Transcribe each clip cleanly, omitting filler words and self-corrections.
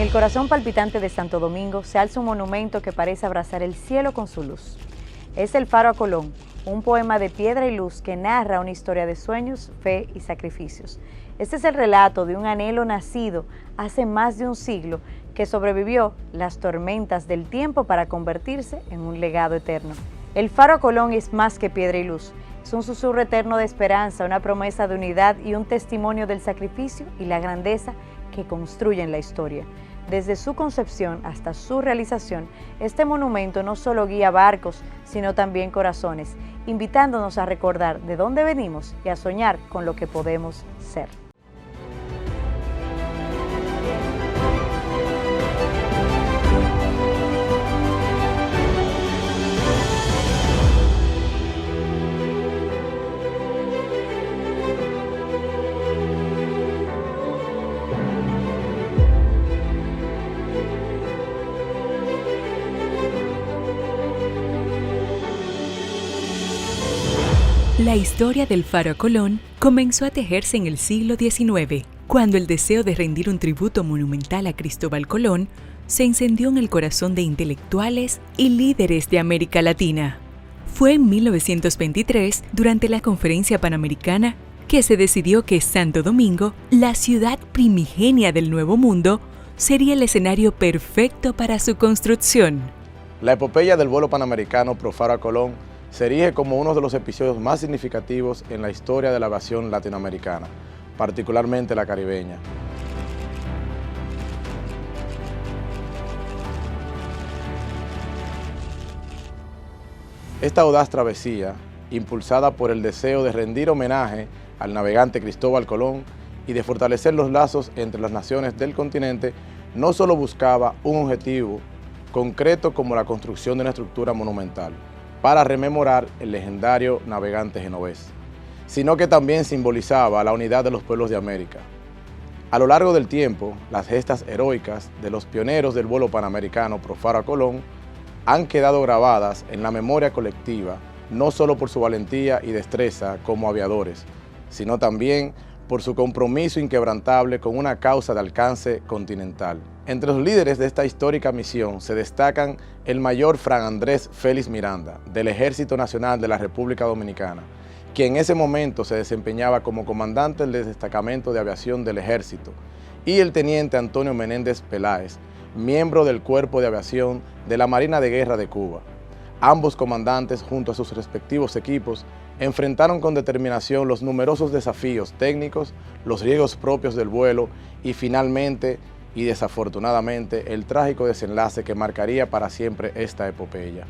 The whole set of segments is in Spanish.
el corazón palpitante de Santo Domingo se alza un monumento que parece abrazar el cielo con su luz. Es el Faro a Colón, un poema de piedra y luz que narra una historia de sueños, fe y sacrificios. Este es el relato de un anhelo nacido hace más de un siglo que sobrevivió las tormentas del tiempo para convertirse en un legado eterno. El Faro a Colón es más que piedra y luz. Es un susurro eterno de esperanza, una promesa de unidad y un testimonio del sacrificio y la grandeza que construyen la historia. Desde su concepción hasta su realización, este monumento no solo guía barcos, sino también corazones, invitándonos a recordar de dónde venimos y a soñar con lo que podemos ser. La historia del Faro a Colón comenzó a tejerse en el siglo XIX, cuando el deseo de rendir un tributo monumental a Cristóbal Colón se encendió en el corazón de intelectuales y líderes de América Latina. Fue en 1923, durante la Conferencia Panamericana, que se decidió que Santo Domingo, la ciudad primigenia del Nuevo Mundo, sería el escenario perfecto para su construcción. La epopeya del vuelo panamericano pro Faro a Colón se erige como uno de los episodios más significativos en la historia de la aviación latinoamericana, particularmente la caribeña. Esta audaz travesía, impulsada por el deseo de rendir homenaje al navegante Cristóbal Colón y de fortalecer los lazos entre las naciones del continente, no solo buscaba un objetivo concreto como la construcción de una estructura monumental para rememorar el legendario navegante genovés, sino que también simbolizaba la unidad de los pueblos de América. A lo largo del tiempo, las gestas heroicas de los pioneros del vuelo panamericano pro Faro a Colón han quedado grabadas en la memoria colectiva, no solo por su valentía y destreza como aviadores, sino también por su compromiso inquebrantable con una causa de alcance continental. Entre los líderes de esta histórica misión se destacan el mayor Fran Andrés Félix Miranda, del Ejército Nacional de la República Dominicana, quien en ese momento se desempeñaba como comandante del Destacamento de Aviación del Ejército, y el teniente Antonio Menéndez Peláez, miembro del Cuerpo de Aviación de la Marina de Guerra de Cuba. Ambos comandantes, junto a sus respectivos equipos, enfrentaron con determinación los numerosos desafíos técnicos, los riesgos propios del vuelo y finalmente, y desafortunadamente, el trágico desenlace que marcaría para siempre esta epopeya.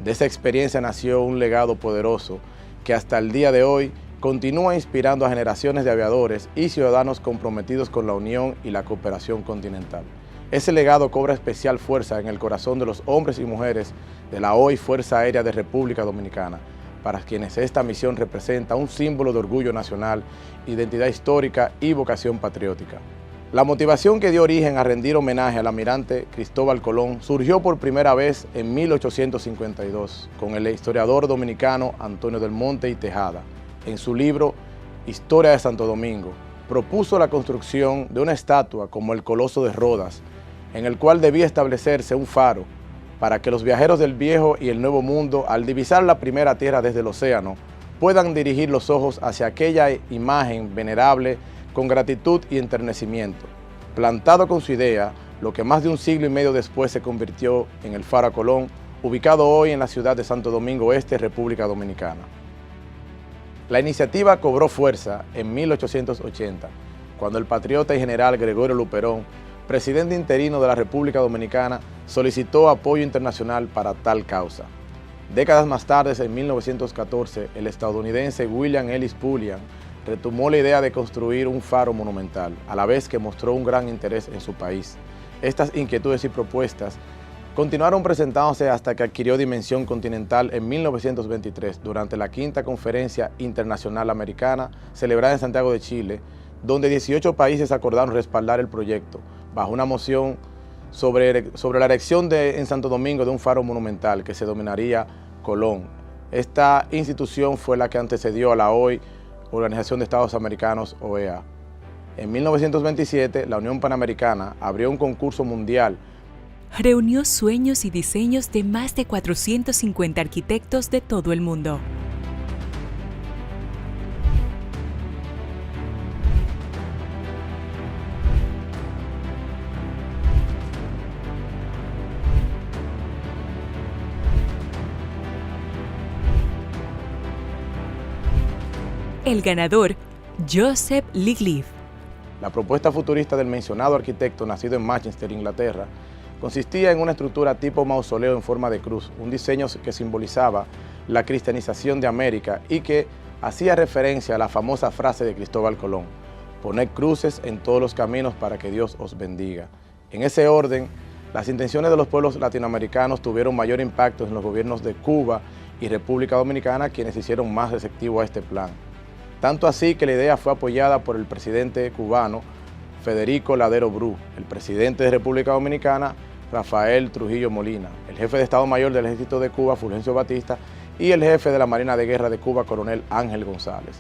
De esa experiencia nació un legado poderoso que hasta el día de hoy continúa inspirando a generaciones de aviadores y ciudadanos comprometidos con la unión y la cooperación continental. Ese legado cobra especial fuerza en el corazón de los hombres y mujeres de la hoy Fuerza Aérea de República Dominicana, para quienes esta misión representa un símbolo de orgullo nacional, identidad histórica y vocación patriótica. La motivación que dio origen a rendir homenaje al almirante Cristóbal Colón surgió por primera vez en 1852 con el historiador dominicano Antonio del Monte y Tejada. En su libro Historia de Santo Domingo, propuso la construcción de una estatua como el Coloso de Rodas, en el cual debía establecerse un faro para que los viajeros del Viejo y el Nuevo Mundo, al divisar la primera tierra desde el océano, puedan dirigir los ojos hacia aquella imagen venerable con gratitud y enternecimiento. Plantado con su idea, lo que más de un siglo y medio después se convirtió en el Faro a Colón, ubicado hoy en la ciudad de Santo Domingo Este, República Dominicana. La iniciativa cobró fuerza en 1880, cuando el patriota y general Gregorio Luperón, presidente interino de la República Dominicana, solicitó apoyo internacional para tal causa. Décadas más tarde, en 1914, el estadounidense William Ellis Pulliam retomó la idea de construir un faro monumental, a la vez que mostró un gran interés en su país. Estas inquietudes y propuestas continuaron presentándose hasta que adquirió dimensión continental en 1923, durante la quinta Conferencia Internacional Americana, celebrada en Santiago de Chile, donde 18 países acordaron respaldar el proyecto, bajo una moción sobre la erección en Santo Domingo de un faro monumental que se denominaría Colón. Esta institución fue la que antecedió a la hoy Organización de Estados Americanos, OEA. En 1927, la Unión Panamericana abrió un concurso mundial. Reunió sueños y diseños de más de 450 arquitectos de todo el mundo. El ganador, Joseph Ligliff. La propuesta futurista del mencionado arquitecto, nacido en Manchester, Inglaterra, consistía en una estructura tipo mausoleo en forma de cruz, un diseño que simbolizaba la cristianización de América y que hacía referencia a la famosa frase de Cristóbal Colón: poned cruces en todos los caminos para que Dios os bendiga. En ese orden, las intenciones de los pueblos latinoamericanos tuvieron mayor impacto en los gobiernos de Cuba y República Dominicana, quienes hicieron más receptivo a este plan. Tanto así que la idea fue apoyada por el presidente cubano Federico Ladero Bru, el presidente de República Dominicana Rafael Trujillo Molina, el jefe de Estado Mayor del Ejército de Cuba Fulgencio Batista y el jefe de la Marina de Guerra de Cuba Coronel Ángel González.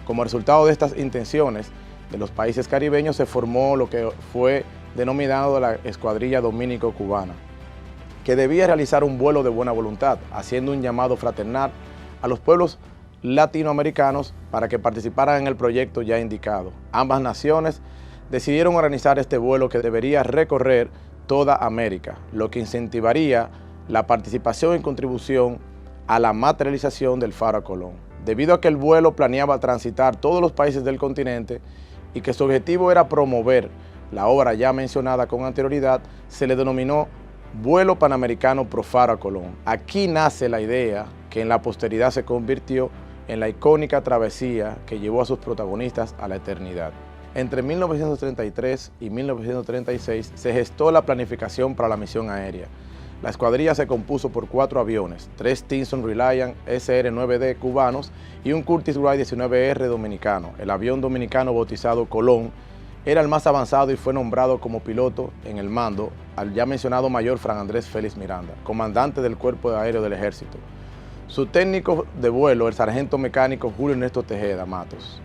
Como resultado de estas intenciones de los países caribeños se formó lo que fue denominado la Escuadrilla Dominico-Cubana, que debía realizar un vuelo de buena voluntad, haciendo un llamado fraternal a los pueblos latinoamericanos para que participaran en el proyecto ya indicado. Ambas naciones decidieron organizar este vuelo que debería recorrer toda América, lo que incentivaría la participación y contribución a la materialización del Faro a Colón. Debido a que el vuelo planeaba transitar todos los países del continente y que su objetivo era promover la obra ya mencionada con anterioridad, se le denominó Vuelo Panamericano Pro Faro a Colón. Aquí nace la idea que en la posteridad se convirtió en la icónica travesía que llevó a sus protagonistas a la eternidad. Entre 1933 y 1936 se gestó la planificación para la misión aérea. La escuadrilla se compuso por 4 aviones, 3 Stinson Reliant SR-9D cubanos y un Curtiss Wright 19R dominicano. El avión dominicano bautizado Colón era el más avanzado y fue nombrado como piloto en el mando al ya mencionado mayor Fran Andrés Félix Miranda, comandante del Cuerpo Aéreo del Ejército. Su técnico de vuelo, el sargento mecánico Julio Ernesto Tejeda Matos.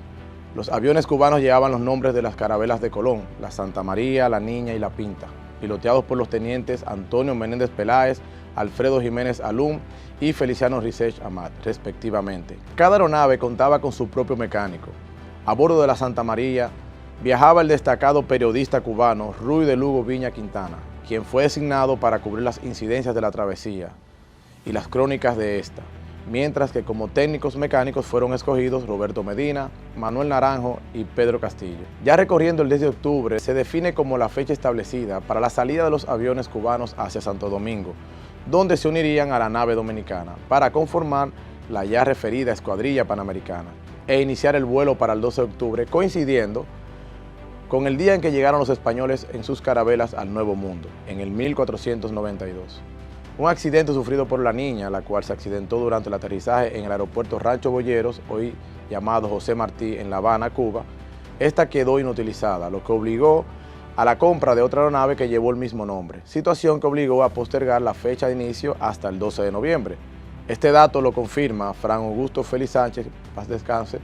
Los aviones cubanos llevaban los nombres de las carabelas de Colón, la Santa María, la Niña y la Pinta, piloteados por los tenientes Antonio Menéndez Peláez, Alfredo Jiménez Alum y Feliciano Risech Amat, respectivamente. Cada aeronave contaba con su propio mecánico. A bordo de la Santa María viajaba el destacado periodista cubano Ruy de Lugo Viña Quintana, quien fue designado para cubrir las incidencias de la travesía y las crónicas de esta, mientras que como técnicos mecánicos fueron escogidos Roberto Medina, Manuel Naranjo y Pedro Castillo. Ya recorriendo el 10 de octubre se define como la fecha establecida para la salida de los aviones cubanos hacia Santo Domingo, donde se unirían a la nave dominicana para conformar la ya referida Escuadrilla Panamericana e iniciar el vuelo para el 12 de octubre, coincidiendo con el día en que llegaron los españoles en sus carabelas al Nuevo Mundo, en el 1492. Un accidente sufrido por la Niña, la cual se accidentó durante el aterrizaje en el aeropuerto Rancho Boyeros, hoy llamado José Martí, en La Habana, Cuba. Esta quedó inutilizada, lo que obligó a la compra de otra aeronave que llevó el mismo nombre, situación que obligó a postergar la fecha de inicio hasta el 12 de noviembre. Este dato lo confirma Fran Augusto Félix Sánchez, paz descanse,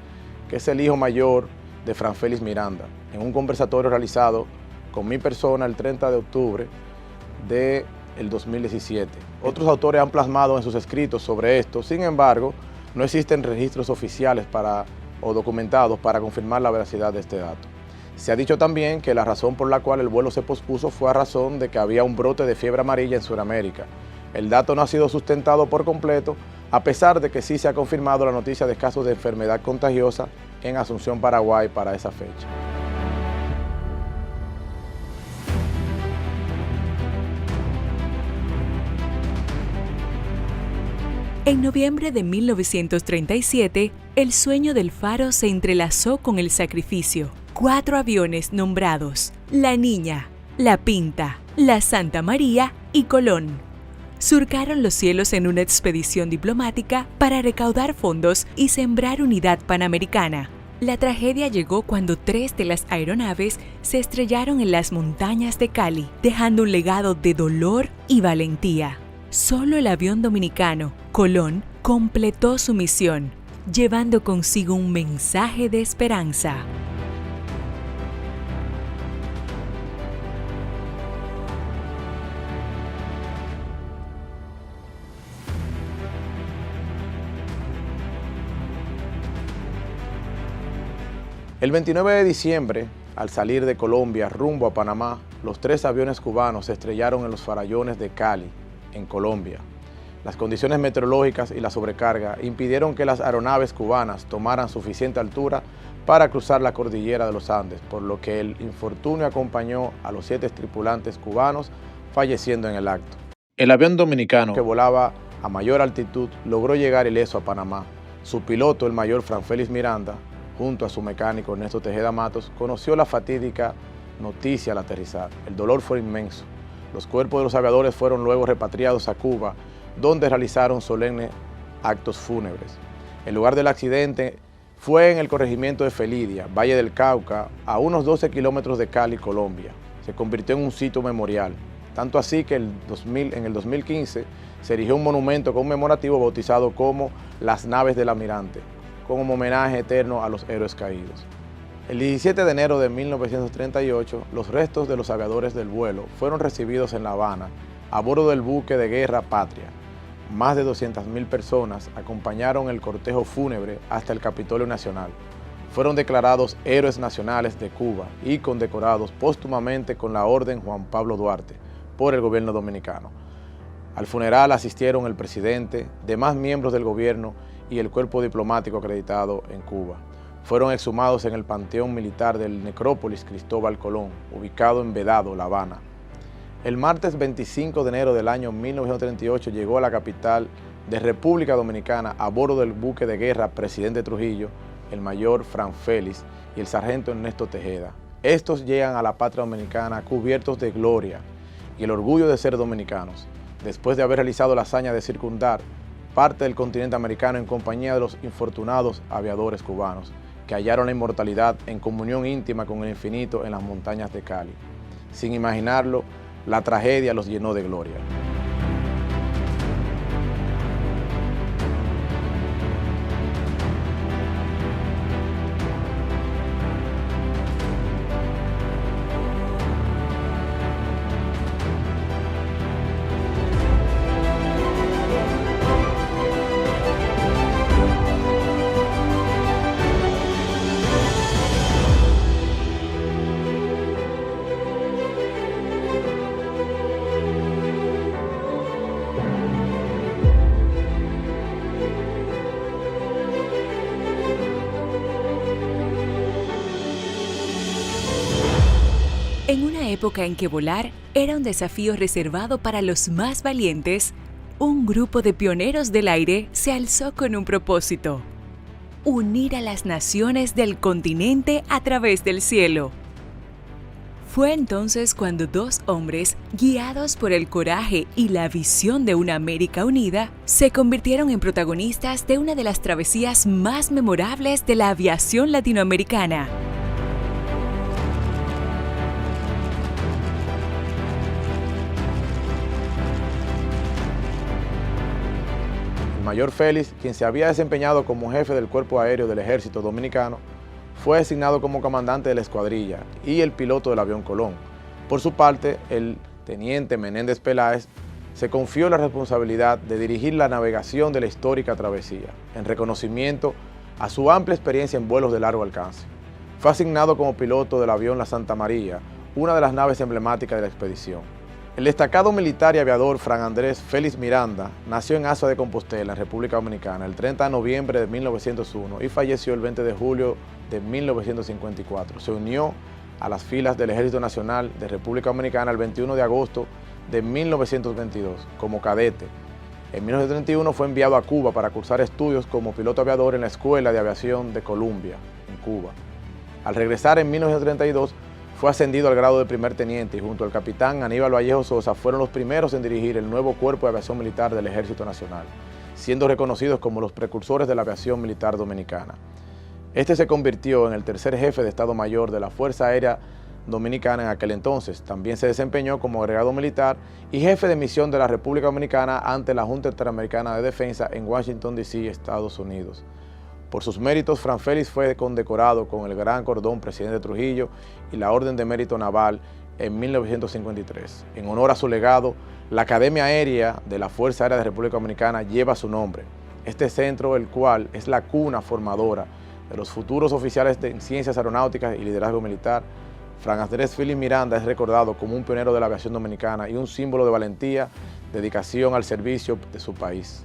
que es el hijo mayor de Fran Félix Miranda, en un conversatorio realizado con mi persona el 30 de octubre del 2017. Otros autores han plasmado en sus escritos sobre esto, sin embargo, no existen registros oficiales o documentados para confirmar la veracidad de este dato. Se ha dicho también que la razón por la cual el vuelo se pospuso fue a razón de que había un brote de fiebre amarilla en Sudamérica. El dato no ha sido sustentado por completo, a pesar de que sí se ha confirmado la noticia de casos de enfermedad contagiosa en Asunción, Paraguay, para esa fecha. En noviembre de 1937, el sueño del Faro se entrelazó con el sacrificio. 4 aviones nombrados: La Niña, La Pinta, La Santa María y Colón surcaron los cielos en una expedición diplomática para recaudar fondos y sembrar unidad panamericana. La tragedia llegó cuando 3 de las aeronaves se estrellaron en las montañas de Cali, dejando un legado de dolor y valentía. Solo el avión dominicano, Colón, completó su misión, llevando consigo un mensaje de esperanza. El 29 de diciembre, al salir de Colombia rumbo a Panamá, los 3 aviones cubanos se estrellaron en los farallones de Cali, en Colombia. Las condiciones meteorológicas y la sobrecarga impidieron que las aeronaves cubanas tomaran suficiente altura para cruzar la cordillera de los Andes, por lo que el infortunio acompañó a los 7 tripulantes cubanos, falleciendo en el acto. El avión dominicano, que volaba a mayor altitud, logró llegar ileso a Panamá. Su piloto, el mayor Franfélix Miranda, junto a su mecánico Ernesto Tejeda Matos, conoció la fatídica noticia al aterrizar. El dolor fue inmenso. Los cuerpos de los aviadores fueron luego repatriados a Cuba, donde realizaron solemnes actos fúnebres. El lugar del accidente fue en el corregimiento de Felidia, Valle del Cauca, a unos 12 kilómetros de Cali, Colombia. Se convirtió en un sitio memorial, tanto así que en el 2015 se erigió un monumento conmemorativo bautizado como Las Naves del Almirante, como homenaje eterno a los héroes caídos. El 17 de enero de 1938, los restos de los aviadores del vuelo fueron recibidos en La Habana a bordo del buque de guerra Patria. Más de 200.000 personas acompañaron el cortejo fúnebre hasta el Capitolio Nacional. Fueron declarados héroes nacionales de Cuba y condecorados póstumamente con la Orden Juan Pablo Duarte por el gobierno dominicano. Al funeral asistieron el presidente, demás miembros del gobierno y el cuerpo diplomático acreditado en Cuba. Fueron exhumados en el Panteón Militar del Necrópolis Cristóbal Colón, ubicado en Vedado, La Habana. El martes 25 de enero del año 1938 llegó a la capital de República Dominicana a bordo del buque de guerra Presidente Trujillo, el mayor Franfélix y el sargento Ernesto Tejeda. Estos llegan a la patria dominicana cubiertos de gloria y el orgullo de ser dominicanos, después de haber realizado la hazaña de circundar parte del continente americano en compañía de los infortunados aviadores cubanos, que hallaron la inmortalidad en comunión íntima con el infinito en las montañas de Cali. Sin imaginarlo, la tragedia los llenó de gloria. En una época en que volar era un desafío reservado para los más valientes, un grupo de pioneros del aire se alzó con un propósito: unir a las naciones del continente a través del cielo. Fue entonces cuando 2 hombres, guiados por el coraje y la visión de una América unida, se convirtieron en protagonistas de una de las travesías más memorables de la aviación latinoamericana. Mayor Félix, quien se había desempeñado como jefe del Cuerpo Aéreo del Ejército Dominicano, fue designado como comandante de la escuadrilla y el piloto del avión Colón. Por su parte, el teniente Menéndez Peláez se confió la responsabilidad de dirigir la navegación de la histórica travesía, en reconocimiento a su amplia experiencia en vuelos de largo alcance. Fue asignado como piloto del avión La Santa María, una de las naves emblemáticas de la expedición. El destacado militar y aviador Fran Andrés Félix Miranda nació en Asua de Compostela, en República Dominicana, el 30 de noviembre de 1901 y falleció el 20 de julio de 1954. Se unió a las filas del Ejército Nacional de República Dominicana el 21 de agosto de 1922 como cadete. En 1931 fue enviado a Cuba para cursar estudios como piloto aviador en la Escuela de Aviación de Columbia, en Cuba. Al regresar en 1932, fue ascendido al grado de primer teniente y junto al capitán Aníbal Vallejo Sosa fueron los primeros en dirigir el nuevo Cuerpo de Aviación Militar del Ejército Nacional, siendo reconocidos como los precursores de la aviación militar dominicana. Este se convirtió en el tercer jefe de Estado Mayor de la Fuerza Aérea Dominicana en aquel entonces. También se desempeñó como agregado militar y jefe de misión de la República Dominicana ante la Junta Interamericana de Defensa en Washington, D.C., Estados Unidos. Por sus méritos, Franfélix fue condecorado con el Gran Cordón Presidente Trujillo y la Orden de Mérito Naval en 1953. En honor a su legado, la Academia Aérea de la Fuerza Aérea de República Dominicana lleva su nombre. Este centro, el cual es la cuna formadora de los futuros oficiales en ciencias aeronáuticas y liderazgo militar, Fran Andrés Félix Miranda es recordado como un pionero de la aviación dominicana y un símbolo de valentía, dedicación al servicio de su país.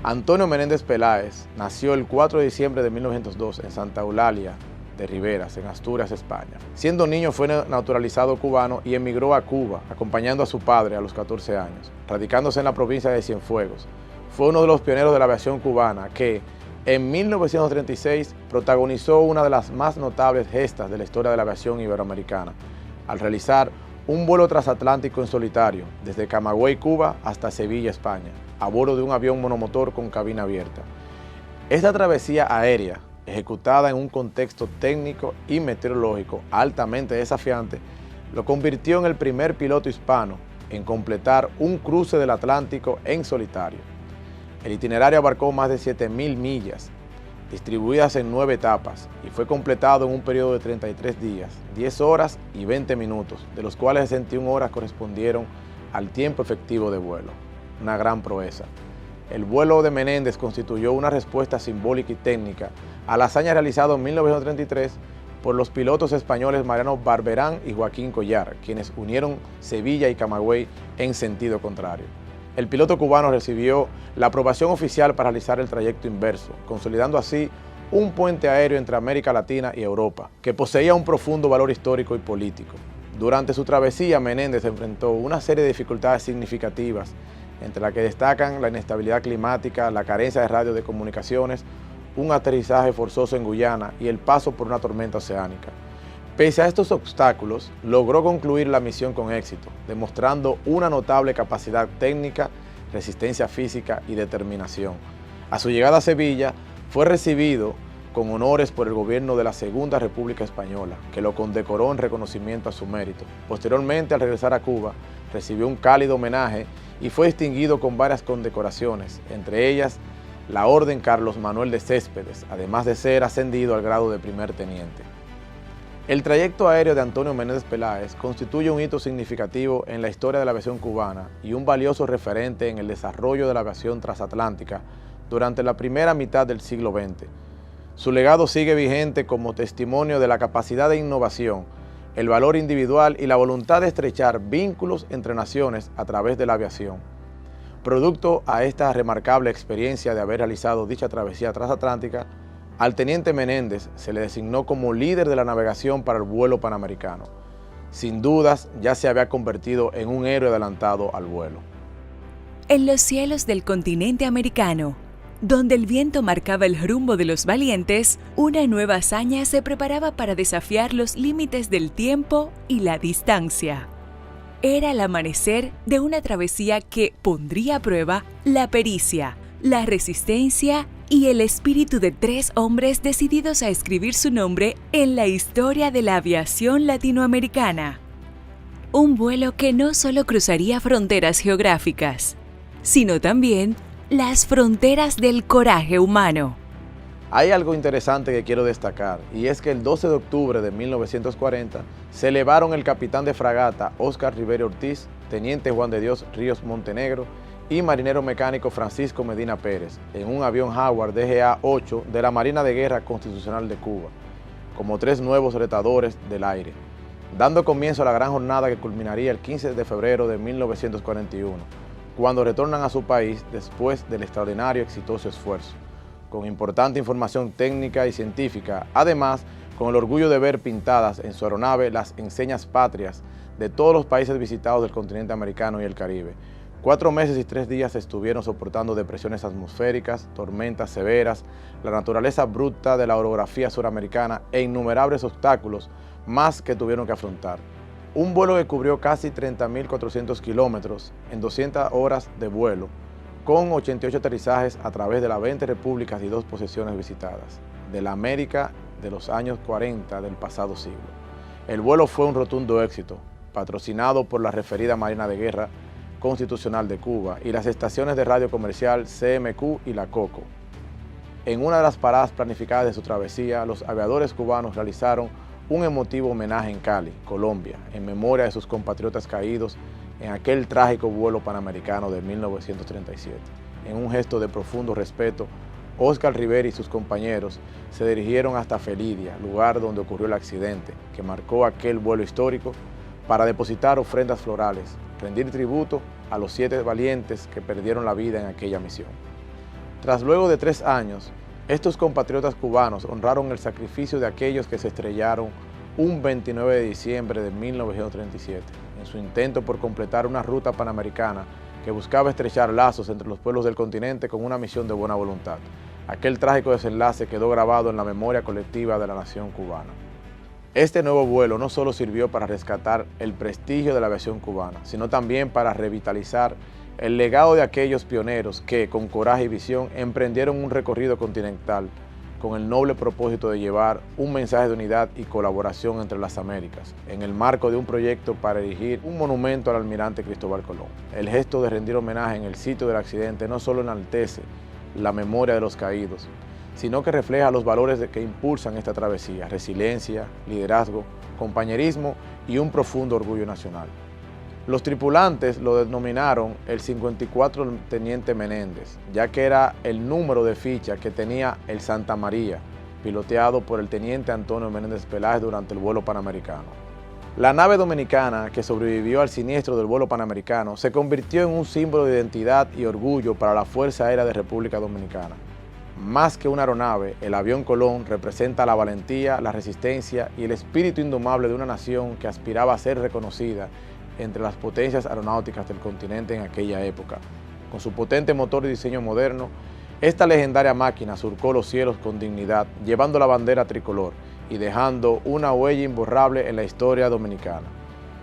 Antonio Menéndez Peláez nació el 4 de diciembre de 1902 en Santa Eulalia de Riberas, en Asturias, España. Siendo niño fue naturalizado cubano y emigró a Cuba, acompañando a su padre a los 14 años, radicándose en la provincia de Cienfuegos. Fue uno de los pioneros de la aviación cubana que, en 1936, protagonizó una de las más notables gestas de la historia de la aviación iberoamericana, al realizar un vuelo transatlántico en solitario, desde Camagüey, Cuba, hasta Sevilla, España, a bordo de un avión monomotor con cabina abierta. Esta travesía aérea, ejecutada en un contexto técnico y meteorológico altamente desafiante, lo convirtió en el primer piloto hispano en completar un cruce del Atlántico en solitario. El itinerario abarcó más de 7.000 millas, distribuidas en 9 etapas, y fue completado en un periodo de 33 días, 10 horas y 20 minutos, de los cuales 61 horas correspondieron al tiempo efectivo de vuelo. Una gran proeza. El vuelo de Menéndez constituyó una respuesta simbólica y técnica a la hazaña realizada en 1933 por los pilotos españoles Mariano Barberán y Joaquín Collar, quienes unieron Sevilla y Camagüey en sentido contrario. El piloto cubano recibió la aprobación oficial para realizar el trayecto inverso, consolidando así un puente aéreo entre América Latina y Europa, que poseía un profundo valor histórico y político. Durante su travesía, Menéndez enfrentó una serie de dificultades significativas, entre las que destacan la inestabilidad climática, la carencia de radio de comunicaciones, un aterrizaje forzoso en Guyana y el paso por una tormenta oceánica. Pese a estos obstáculos, logró concluir la misión con éxito, demostrando una notable capacidad técnica, resistencia física y determinación. A su llegada a Sevilla, fue recibido con honores por el gobierno de la Segunda República Española, que lo condecoró en reconocimiento a su mérito. Posteriormente, al regresar a Cuba, recibió un cálido homenaje y fue distinguido con varias condecoraciones, entre ellas la Orden Carlos Manuel de Céspedes, además de ser ascendido al grado de primer teniente. El trayecto aéreo de Antonio Menéndez Peláez constituye un hito significativo en la historia de la aviación cubana y un valioso referente en el desarrollo de la aviación transatlántica durante la primera mitad del siglo XX. Su legado sigue vigente como testimonio de la capacidad de innovación, el valor individual y la voluntad de estrechar vínculos entre naciones a través de la aviación. Producto a esta remarcable experiencia de haber realizado dicha travesía transatlántica, al teniente Menéndez se le designó como líder de la navegación para el vuelo panamericano. Sin dudas, ya se había convertido en un héroe adelantado al vuelo. En los cielos del continente americano, donde el viento marcaba el rumbo de los valientes, una nueva hazaña se preparaba para desafiar los límites del tiempo y la distancia. Era el amanecer de una travesía que pondría a prueba la pericia, la resistencia y el espíritu de 3 hombres decididos a escribir su nombre en la historia de la aviación latinoamericana. Un vuelo que no solo cruzaría fronteras geográficas, sino también las fronteras del coraje humano. Hay algo interesante que quiero destacar, y es que el 12 de octubre de 1940 se elevaron el capitán de fragata Óscar Rivera Ortiz, teniente Juan de Dios Ríos Montenegro y marinero mecánico Francisco Medina Pérez en un avión Jaguar DGA-8 de la Marina de Guerra Constitucional de Cuba, como 3 nuevos retadores del aire, dando comienzo a la gran jornada que culminaría el 15 de febrero de 1941, cuando retornan a su país después del extraordinario y exitoso esfuerzo, con importante información técnica y científica, además con el orgullo de ver pintadas en su aeronave las enseñas patrias de todos los países visitados del continente americano y el Caribe. 4 meses y 3 días estuvieron soportando depresiones atmosféricas, tormentas severas, la naturaleza bruta de la orografía suramericana e innumerables obstáculos más que tuvieron que afrontar. Un vuelo que cubrió casi 30.400 kilómetros en 200 horas de vuelo, con 88 aterrizajes a través de las 20 repúblicas y 2 posesiones visitadas, de la América de los años 40 del pasado siglo. El vuelo fue un rotundo éxito, patrocinado por la referida Marina de Guerra Constitucional de Cuba y las estaciones de radio comercial CMQ y La Coco. En una de las paradas planificadas de su travesía, los aviadores cubanos realizaron un emotivo homenaje en Cali, Colombia, en memoria de sus compatriotas caídos en aquel trágico vuelo panamericano de 1937. En un gesto de profundo respeto, Óscar Rivera y sus compañeros se dirigieron hasta Felidia, lugar donde ocurrió el accidente que marcó aquel vuelo histórico, para depositar ofrendas florales, rendir tributo a los 7 valientes que perdieron la vida en aquella misión. Tras luego de 3 años, estos compatriotas cubanos honraron el sacrificio de aquellos que se estrellaron un 29 de diciembre de 1937, en su intento por completar una ruta panamericana que buscaba estrechar lazos entre los pueblos del continente con una misión de buena voluntad. Aquel trágico desenlace quedó grabado en la memoria colectiva de la nación cubana. Este nuevo vuelo no solo sirvió para rescatar el prestigio de la aviación cubana, sino también para revitalizar el legado de aquellos pioneros que, con coraje y visión, emprendieron un recorrido continental con el noble propósito de llevar un mensaje de unidad y colaboración entre las Américas, en el marco de un proyecto para erigir un monumento al almirante Cristóbal Colón. El gesto de rendir homenaje en el sitio del accidente no solo enaltece la memoria de los caídos, sino que refleja los valores que impulsan esta travesía: resiliencia, liderazgo, compañerismo y un profundo orgullo nacional. Los tripulantes lo denominaron el 54 Teniente Menéndez, ya que era el número de ficha que tenía el Santa María, piloteado por el Teniente Antonio Menéndez Peláez durante el vuelo panamericano. La nave dominicana, que sobrevivió al siniestro del vuelo panamericano, se convirtió en un símbolo de identidad y orgullo para la Fuerza Aérea de República Dominicana. Más que una aeronave, el avión Colón representa la valentía, la resistencia y el espíritu indomable de una nación que aspiraba a ser reconocida entre las potencias aeronáuticas del continente en aquella época. Con su potente motor y diseño moderno, esta legendaria máquina surcó los cielos con dignidad, llevando la bandera tricolor y dejando una huella imborrable en la historia dominicana.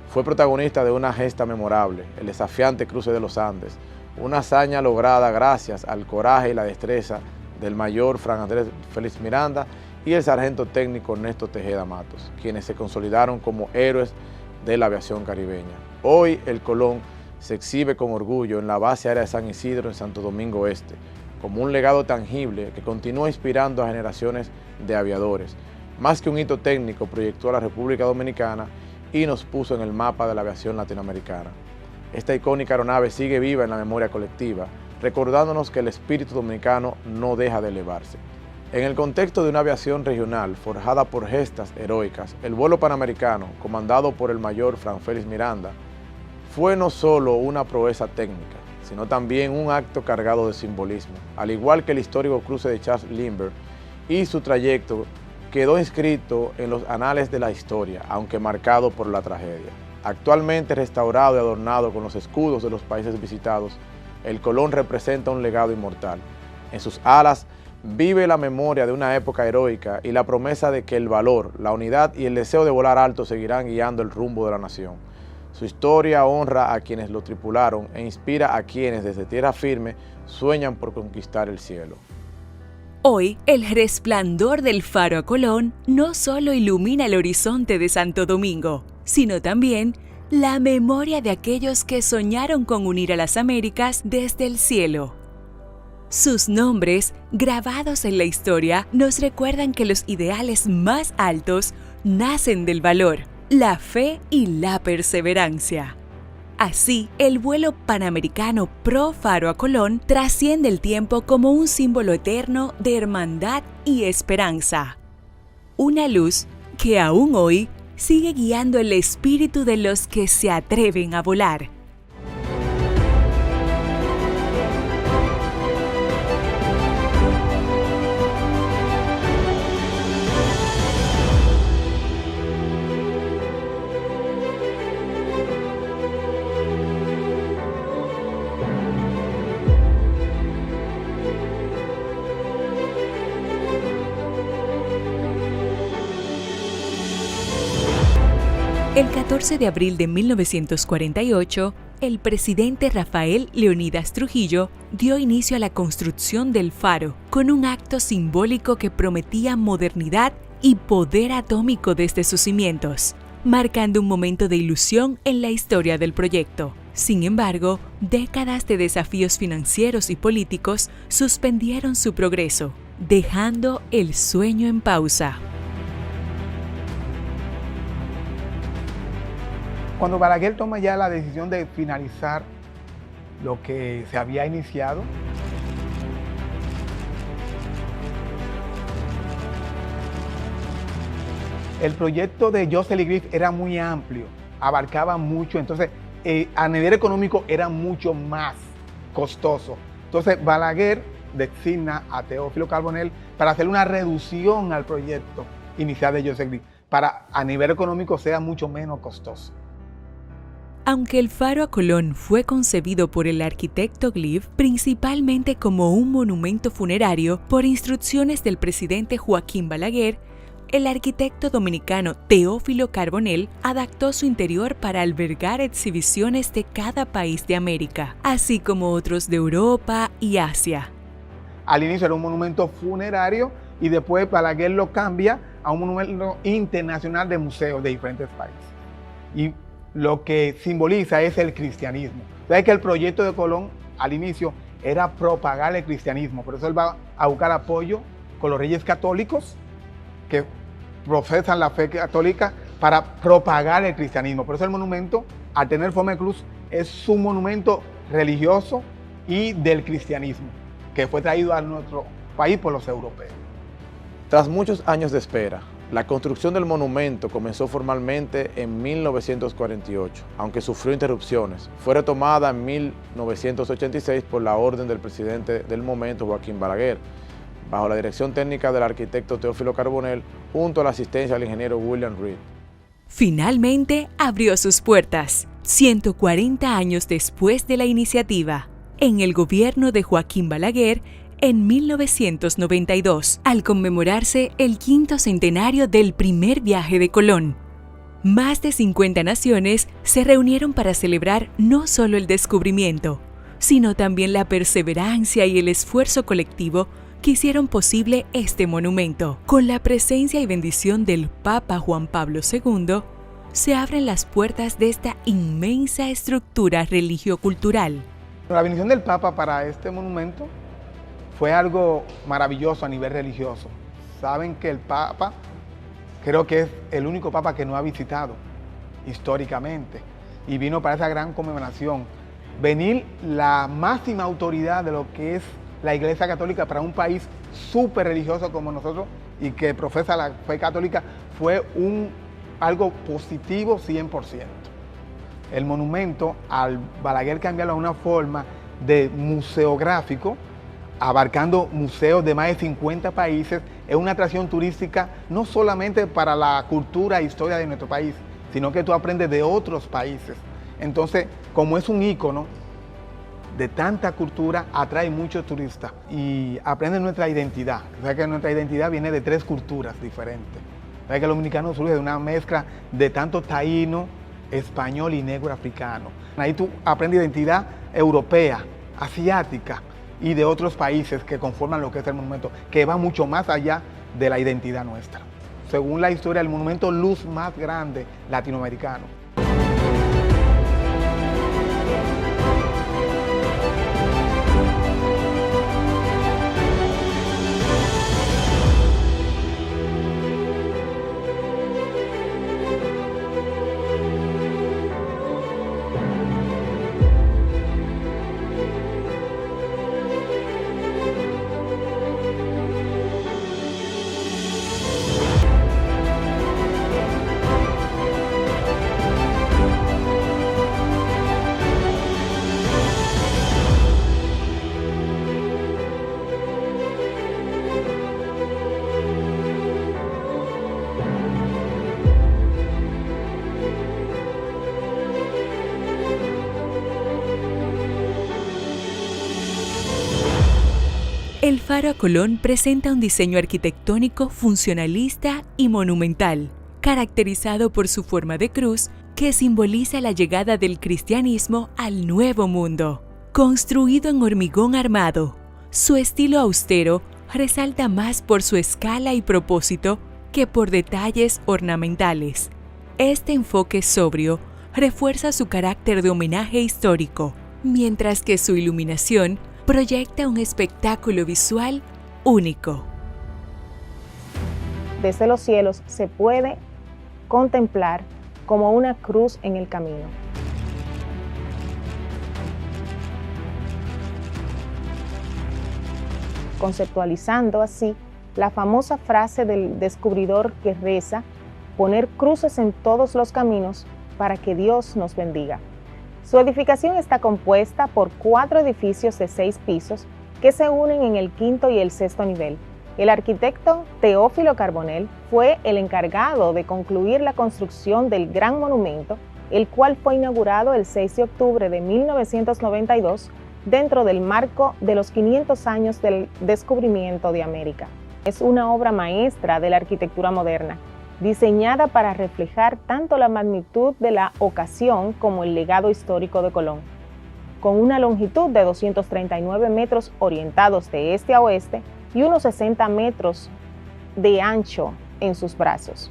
Fue protagonista de una gesta memorable, el desafiante cruce de los Andes, una hazaña lograda gracias al coraje y la destreza del mayor Fran Andrés Félix Miranda y el sargento técnico Ernesto Tejeda Matos, quienes se consolidaron como héroes de la aviación caribeña. Hoy el Colón se exhibe con orgullo en la base aérea de San Isidro en Santo Domingo Este, como un legado tangible que continúa inspirando a generaciones de aviadores. Más que un hito técnico, proyectó a la República Dominicana y nos puso en el mapa de la aviación latinoamericana. Esta icónica aeronave sigue viva en la memoria colectiva, recordándonos que el espíritu dominicano no deja de elevarse. En el contexto de una aviación regional forjada por gestas heroicas, el vuelo panamericano, comandado por el mayor Fran Félix Miranda, fue no solo una proeza técnica, sino también un acto cargado de simbolismo. Al igual que el histórico cruce de Charles Lindbergh y su trayecto quedó inscrito en los anales de la historia, aunque marcado por la tragedia. Actualmente restaurado y adornado con los escudos de los países visitados, el Colón representa un legado inmortal. En sus alas vive la memoria de una época heroica y la promesa de que el valor, la unidad y el deseo de volar alto seguirán guiando el rumbo de la nación. Su historia honra a quienes lo tripularon e inspira a quienes desde tierra firme sueñan por conquistar el cielo. Hoy, el resplandor del faro a Colón no solo ilumina el horizonte de Santo Domingo, sino también la memoria de aquellos que soñaron con unir a las Américas desde el cielo. Sus nombres, grabados en la historia, nos recuerdan que los ideales más altos nacen del valor, la fe y la perseverancia. Así, el vuelo panamericano pro Faro a Colón trasciende el tiempo como un símbolo eterno de hermandad y esperanza. Una luz que aún hoy sigue guiando el espíritu de los que se atreven a volar. El 14 de abril de 1948, el presidente Rafael Leónidas Trujillo dio inicio a la construcción del faro con un acto simbólico que prometía modernidad y poder atómico desde sus cimientos, marcando un momento de ilusión en la historia del proyecto. Sin embargo, décadas de desafíos financieros y políticos suspendieron su progreso, dejando el sueño en pausa. Cuando Balaguer toma ya la decisión de finalizar lo que se había iniciado, el proyecto de Josely Griff era muy amplio, abarcaba mucho, entonces a nivel económico era mucho más costoso. Entonces Balaguer designa a Teófilo Carbonell para hacer una reducción al proyecto inicial de Josely Griff, para a nivel económico sea mucho menos costoso. Aunque el Faro a Colón fue concebido por el arquitecto Gliff principalmente como un monumento funerario por instrucciones del presidente Joaquín Balaguer, el arquitecto dominicano Teófilo Carbonell adaptó su interior para albergar exhibiciones de cada país de América, así como otros de Europa y Asia. Al inicio era un monumento funerario y después Balaguer lo cambia a un monumento internacional de museos de diferentes países. Y lo que simboliza es el cristianismo. Sabes que el proyecto de Colón al inicio era propagar el cristianismo, por eso él va a buscar apoyo con los reyes católicos que profesan la fe católica para propagar el cristianismo. Por eso el monumento, al tener forma de cruz, es un monumento religioso y del cristianismo, que fue traído a nuestro país por los europeos. Tras muchos años de espera, la construcción del monumento comenzó formalmente en 1948, aunque sufrió interrupciones. Fue retomada en 1986 por la orden del presidente del momento, Joaquín Balaguer, bajo la dirección técnica del arquitecto Teófilo Carbonell, junto a la asistencia del ingeniero William Reed. Finalmente abrió sus puertas, 140 años después de la iniciativa, en el gobierno de Joaquín Balaguer, en 1992, al conmemorarse el 5º centenario del primer viaje de Colón. Más de 50 naciones se reunieron para celebrar no solo el descubrimiento, sino también la perseverancia y el esfuerzo colectivo que hicieron posible este monumento. Con la presencia y bendición del Papa Juan Pablo II, se abren las puertas de esta inmensa estructura religio-cultural. La bendición del Papa para este monumento fue algo maravilloso a nivel religioso. Saben que el Papa, creo que es el único Papa que no ha visitado históricamente y vino para esa gran conmemoración. Venir la máxima autoridad de lo que es la Iglesia Católica para un país súper religioso como nosotros y que profesa la fe católica fue algo positivo 100%. El monumento, al Balaguer cambiarlo a una forma de museográfico, abarcando museos de más de 50 países, es una atracción turística no solamente para la cultura e historia de nuestro país, sino que tú aprendes de otros países. Entonces, como es un ícono de tanta cultura, atrae muchos turistas y aprenden nuestra identidad. O sea que nuestra identidad viene de 3 culturas diferentes. O sea que el dominicano surge de una mezcla de tanto taíno, español y negro africano. Ahí tú aprendes identidad europea, asiática, y de otros países que conforman lo que es el monumento, que va mucho más allá de la identidad nuestra. Según la historia, el monumento luz más grande latinoamericano. El Faro a Colón presenta un diseño arquitectónico funcionalista y monumental, caracterizado por su forma de cruz que simboliza la llegada del cristianismo al Nuevo Mundo. Construido en hormigón armado, su estilo austero resalta más por su escala y propósito que por detalles ornamentales. Este enfoque sobrio refuerza su carácter de homenaje histórico, mientras que su iluminación proyecta un espectáculo visual único. Desde los cielos se puede contemplar como una cruz en el camino. Conceptualizando así la famosa frase del descubridor que reza: poner cruces en todos los caminos para que Dios nos bendiga. Su edificación está compuesta por 4 edificios de 6 pisos que se unen en el 5º y el 6º nivel. El arquitecto Teófilo Carbonell fue el encargado de concluir la construcción del gran monumento, el cual fue inaugurado el 6 de octubre de 1992 dentro del marco de los 500 años del descubrimiento de América. Es una obra maestra de la arquitectura moderna, diseñada para reflejar tanto la magnitud de la ocasión como el legado histórico de Colón. Con una longitud de 239 metros orientados de este a oeste y unos 60 metros de ancho en sus brazos.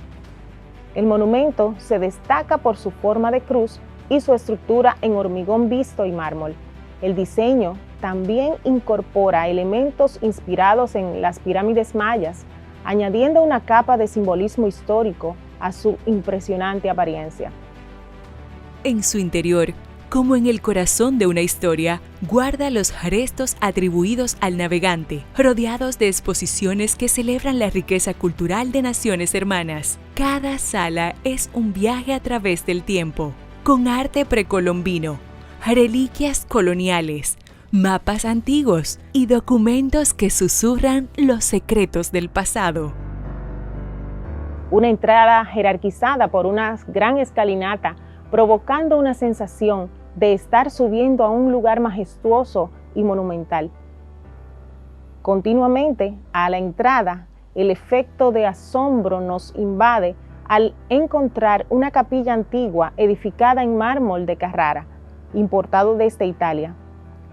El monumento se destaca por su forma de cruz y su estructura en hormigón visto y mármol. El diseño también incorpora elementos inspirados en las pirámides mayas, añadiendo una capa de simbolismo histórico a su impresionante apariencia. En su interior, como en el corazón de una historia, guarda los restos atribuidos al navegante, rodeados de exposiciones que celebran la riqueza cultural de naciones hermanas. Cada sala es un viaje a través del tiempo, con arte precolombino, reliquias coloniales, mapas antiguos y documentos que susurran los secretos del pasado. Una entrada jerarquizada por una gran escalinata, provocando una sensación de estar subiendo a un lugar majestuoso y monumental. Continuamente, a la entrada, el efecto de asombro nos invade al encontrar una capilla antigua edificada en mármol de Carrara, importado desde Italia,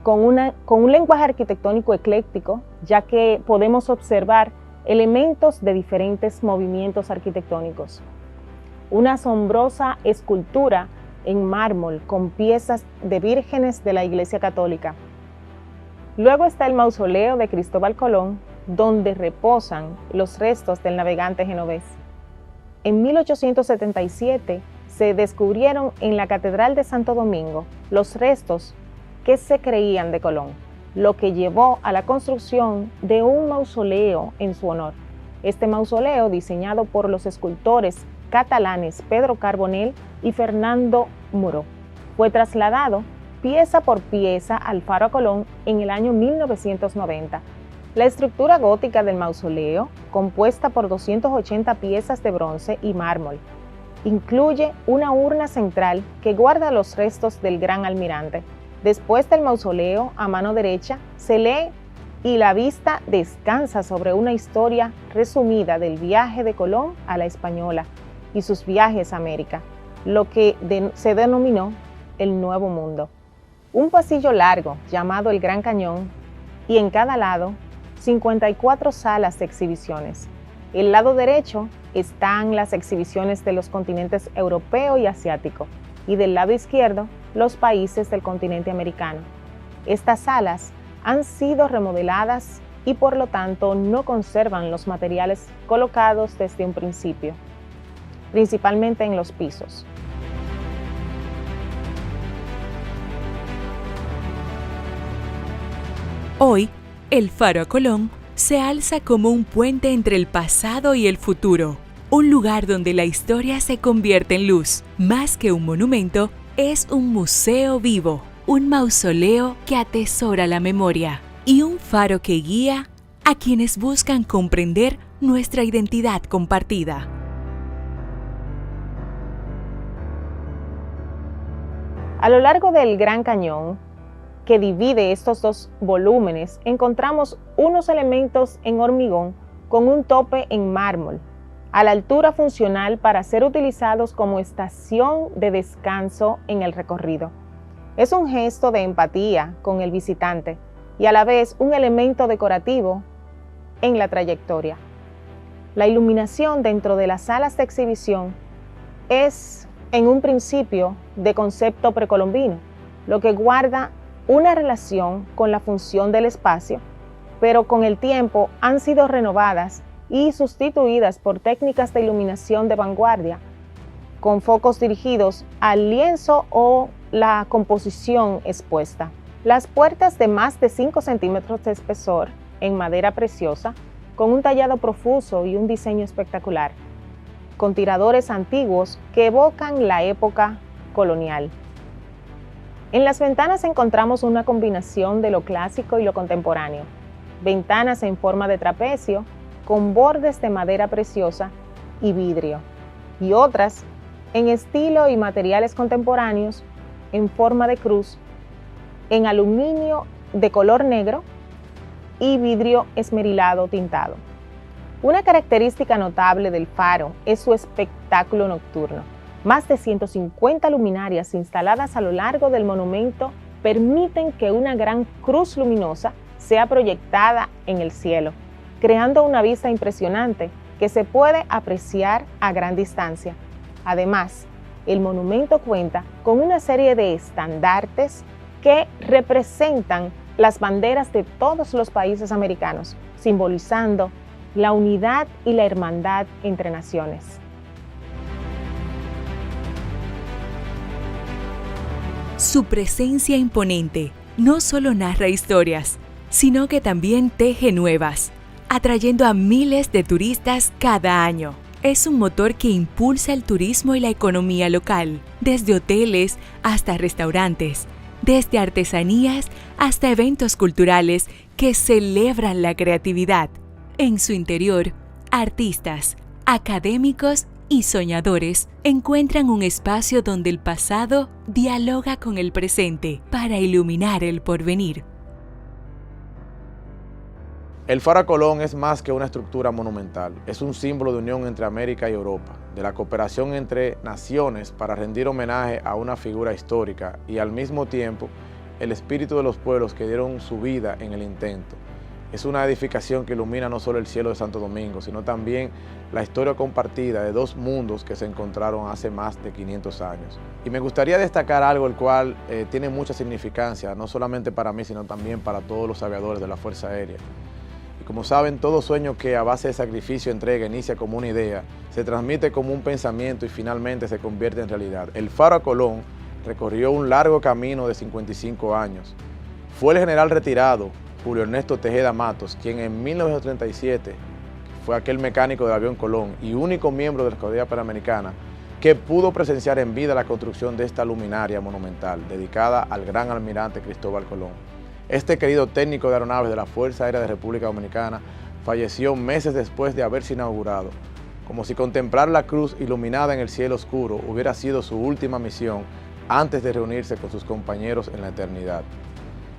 con un lenguaje arquitectónico ecléctico, ya que podemos observar elementos de diferentes movimientos arquitectónicos. Una asombrosa escultura en mármol con piezas de vírgenes de la Iglesia Católica. Luego está el mausoleo de Cristóbal Colón, donde reposan los restos del navegante genovés. En 1877 se descubrieron en la Catedral de Santo Domingo los restos que se creían de Colón, lo que llevó a la construcción de un mausoleo en su honor. Este mausoleo, diseñado por los escultores catalanes Pedro Carbonell y Fernando Muro, fue trasladado pieza por pieza al Faro a Colón en el año 1990. La estructura gótica del mausoleo, compuesta por 280 piezas de bronce y mármol, incluye una urna central que guarda los restos del gran almirante. Después del mausoleo, a mano derecha, se lee y la vista descansa sobre una historia resumida del viaje de Colón a la Española y sus viajes a América, lo que se denominó el Nuevo Mundo. Un pasillo largo llamado el Gran Cañón y en cada lado 54 salas de exhibiciones. El lado derecho están las exhibiciones de los continentes europeo y asiático y del lado izquierdo los países del continente americano. Estas salas han sido remodeladas y por lo tanto no conservan los materiales colocados desde un principio, principalmente en los pisos. Hoy, el Faro a Colón se alza como un puente entre el pasado y el futuro, un lugar donde la historia se convierte en luz. Más que un monumento, es un museo vivo, un mausoleo que atesora la memoria y un faro que guía a quienes buscan comprender nuestra identidad compartida. A lo largo del Gran Cañón, que divide estos dos volúmenes, encontramos unos elementos en hormigón con un tope en mármol, a la altura funcional para ser utilizados como estación de descanso en el recorrido. Es un gesto de empatía con el visitante y a la vez un elemento decorativo en la trayectoria. La iluminación dentro de las salas de exhibición es, en un principio, de concepto precolombino, lo que guarda una relación con la función del espacio, pero con el tiempo han sido renovadas y sustituidas por técnicas de iluminación de vanguardia, con focos dirigidos al lienzo o la composición expuesta. Las puertas de más de 5 centímetros de espesor en madera preciosa, con un tallado profuso y un diseño espectacular, con tiradores antiguos que evocan la época colonial. En las ventanas encontramos una combinación de lo clásico y lo contemporáneo. Ventanas en forma de trapecio, con bordes de madera preciosa y vidrio, y otras en estilo y materiales contemporáneos en forma de cruz, en aluminio de color negro y vidrio esmerilado tintado. Una característica notable del faro es su espectáculo nocturno. Más de 150 luminarias instaladas a lo largo del monumento permiten que una gran cruz luminosa sea proyectada en el cielo, creando una vista impresionante que se puede apreciar a gran distancia. Además, el monumento cuenta con una serie de estandartes que representan las banderas de todos los países americanos, simbolizando la unidad y la hermandad entre naciones. Su presencia imponente no solo narra historias, sino que también teje nuevas, atrayendo a miles de turistas cada año. Es un motor que impulsa el turismo y la economía local, desde hoteles hasta restaurantes, desde artesanías hasta eventos culturales que celebran la creatividad. En su interior, artistas, académicos y soñadores encuentran un espacio donde el pasado dialoga con el presente para iluminar el porvenir. El Faro Colón es más que una estructura monumental, es un símbolo de unión entre América y Europa, de la cooperación entre naciones para rendir homenaje a una figura histórica y al mismo tiempo el espíritu de los pueblos que dieron su vida en el intento. Es una edificación que ilumina no solo el cielo de Santo Domingo, sino también la historia compartida de dos mundos que se encontraron hace más de 500 años. Y me gustaría destacar algo el cual tiene mucha significancia, no solamente para mí, sino también para todos los aviadores de la Fuerza Aérea. Como saben, todo sueño que a base de sacrificio y entrega inicia como una idea, se transmite como un pensamiento y finalmente se convierte en realidad. El Faro Colón recorrió un largo camino de 55 años. Fue el general retirado, Julio Ernesto Tejeda Matos, quien en 1937 fue aquel mecánico del avión Colón y único miembro de la Escuadrilla Panamericana que pudo presenciar en vida la construcción de esta luminaria monumental dedicada al gran almirante Cristóbal Colón. Este querido técnico de aeronaves de la Fuerza Aérea de República Dominicana falleció meses después de haberse inaugurado, como si contemplar la cruz iluminada en el cielo oscuro hubiera sido su última misión antes de reunirse con sus compañeros en la eternidad.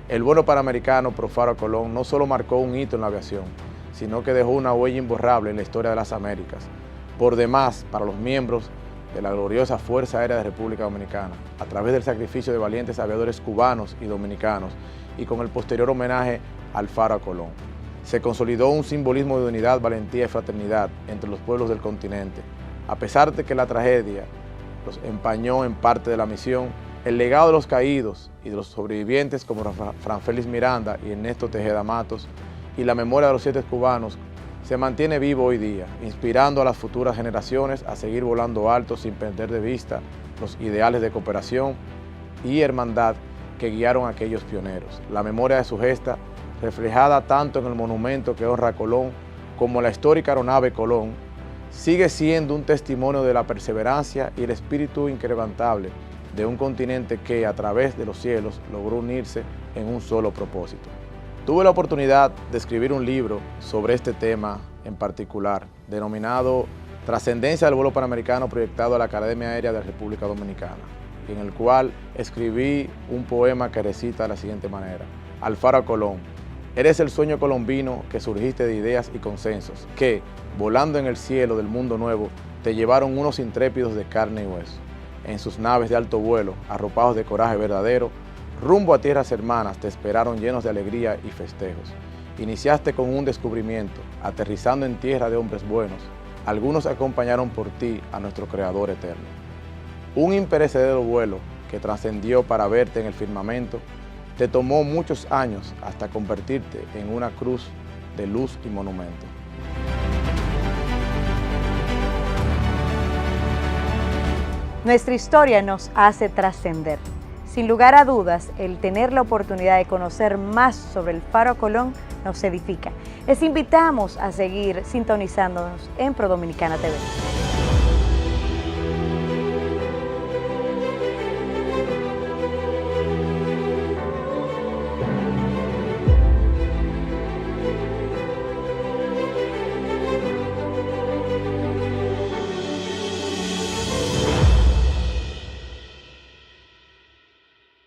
El vuelo panamericano pro Faro Colón no solo marcó un hito en la aviación, sino que dejó una huella imborrable en la historia de las Américas. Por demás, para los miembros de la gloriosa Fuerza Aérea de República Dominicana, a través del sacrificio de valientes aviadores cubanos y dominicanos, y con el posterior homenaje al Faro Colón, se consolidó un simbolismo de unidad, valentía y fraternidad entre los pueblos del continente. A pesar de que la tragedia los empañó en parte de la misión, el legado de los caídos y de los sobrevivientes como Fran Félix Miranda y Ernesto Tejeda Matos y la memoria de los 7 cubanos se mantiene vivo hoy día, inspirando a las futuras generaciones a seguir volando alto sin perder de vista los ideales de cooperación y hermandad que guiaron a aquellos pioneros. La memoria de su gesta, reflejada tanto en el monumento que honra a Colón como la histórica aeronave Colón, sigue siendo un testimonio de la perseverancia y el espíritu inquebrantable de un continente que a través de los cielos logró unirse en un solo propósito. Tuve la oportunidad de escribir un libro sobre este tema en particular, denominado Trascendencia del vuelo panamericano proyectado a la Academia Aérea de la República Dominicana, en el cual escribí un poema que recita de la siguiente manera: Al Faro Colón, eres el sueño colombino que surgiste de ideas y consensos, que, volando en el cielo del mundo nuevo, te llevaron unos intrépidos de carne y hueso. En sus naves de alto vuelo, arropados de coraje verdadero, rumbo a tierras hermanas te esperaron llenos de alegría y festejos. Iniciaste con un descubrimiento, aterrizando en tierra de hombres buenos. Algunos acompañaron por ti a nuestro Creador eterno. Un imperecedero vuelo que trascendió para verte en el firmamento, te tomó muchos años hasta convertirte en una cruz de luz y monumento. Nuestra historia nos hace trascender. Sin lugar a dudas, el tener la oportunidad de conocer más sobre el Faro Colón nos edifica. Les invitamos a seguir sintonizándonos en ProDominicana TV.